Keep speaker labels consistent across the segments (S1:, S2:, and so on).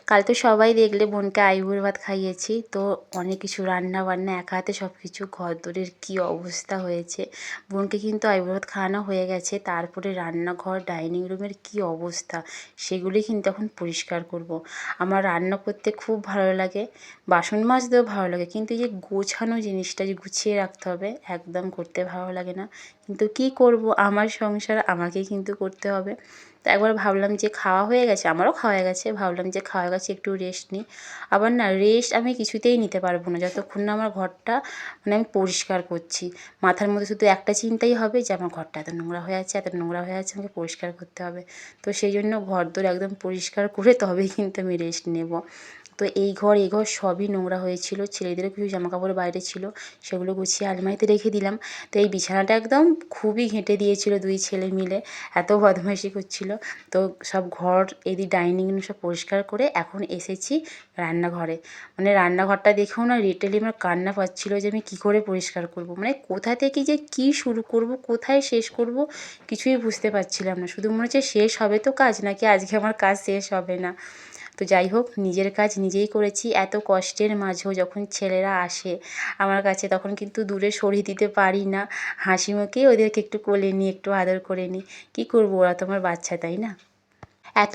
S1: কাল তো সবাই দেখলে বোনকে আইবুড়ো ভাত খাইয়েছি, তো অনেক কিছু রান্না বান্না একা হাতে সব কিছু, ঘরদোরের কী অবস্থা হয়েছে। বোনকে কিন্তু আইবুড়ো ভাত খাওয়ানো হয়ে গেছে, তারপরে রান্নাঘর ডাইনিং রুমের কী অবস্থা সেগুলি কিন্তু এখন পরিষ্কার করব। আমার রান্না করতে খুব ভালো লাগে, বাসন মাজতেও ভালো লাগে, কিন্তু এই যে গোছানো জিনিসটা যে গুছিয়ে রাখতে হবে একদম করতে ভালো লাগে না। কিন্তু কী করব, আমার সংসার আমাকেই কিন্তু করতে হবে। তো একবার ভাবলাম যে খাওয়া হয়ে গেছে, আমারও খাওয়া হয়ে গেছে, ভাবলাম যে খাওয়া গেছে একটু রেস্ট নিই। আবার না রেস্ট আমি কিছুতেই নিতে পারবো না যতক্ষণ না আমার ঘরটা আমি পরিষ্কার করছি। মাথার মধ্যে শুধু একটা চিন্তাই হবে যে আমার ঘরটা এত নোংরা হয়ে আছে, এত নোংরা হয়ে আছে, আমাকে পরিষ্কার করতে হবে। তো সেই জন্য ঘরদোর একদম পরিষ্কার করে তবেই কিন্তু আমি রেস্ট নেব। তো এই ঘর সবই নোংরা হয়েছিল, ছেলেদেরও কিছু জামাকাপড় বাইরে ছিল, সেগুলো গুছিয়ে আলমারিতে রেখে দিলাম। তো এই বিছানাটা একদম খুবই ঘেঁটে দিয়েছিল দুই ছেলে মিলে, এত বদমাইশি করছিল। তো সব ঘর এদিকে ডাইনিং রুম সব পরিষ্কার করে এখন এসেছি রান্নাঘরে। মানে রান্নাঘরটা দেখেও না লিটারালি আমার কান্না পাচ্ছিল যে আমি কী করে পরিষ্কার করব, মানে কোথা থেকে যে কী শুরু করব, কোথায় শেষ করব কিছুই বুঝতে পারছিলাম না। শুধু মনে হচ্ছে শেষ হবে তো কাজ, নাকি আজকে আমার কাজ শেষ হবে না। তো যাই হোক, নিজের কাজ নিজেই করেছি। এত কষ্টের মাঝেও যখন ছেলেরা আসে আমার কাছে তখন কিন্তু দূরে সরিয়ে দিতে পারি না, হাসি মুখেই ওদেরকে একটু কোলে নিই, একটু আদর করে নিই। কী করব, ওরা তো আমার বাচ্চা, তাই না? এত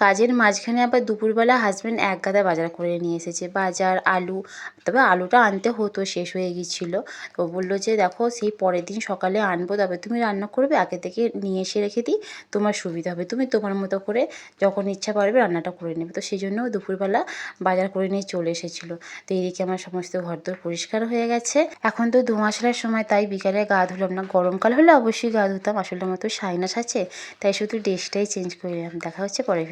S1: কাজের মাঝখানে আবার দুপুরবেলা হাসব্যান্ড এক গাদা বাজার করে নিয়ে এসেছে, বাজার, আলু। তবে আলুটা আনতে হতো, শেষ হয়ে গিয়েছিলো। তো বললো যে দেখো সেই পরের দিন সকালে আনবো, তবে তুমি রান্না করবে, আগে থেকে নিয়ে এসে রেখে দিই, তোমার সুবিধা হবে, তুমি তোমার মতো করে যখন ইচ্ছা পারবে রান্নাটা করে নেবে। তো সেই জন্য দুপুরবেলা বাজার করে নিয়ে চলে এসেছিলো। তো এইদিকে আমার সমস্ত ঘরদোর পরিষ্কার হয়ে গেছে। এখন তো ধোঁয়াশালার সময়, তাই বিকালে গা ধুলাম না। গরমকাল হলে অবশ্যই গা ধুতাম, আসলে আমার তো সাইনাস আছে, তাই শুধু ড্রেসটাই চেঞ্জ করে নিলাম। দেখা হচ্ছে পরে।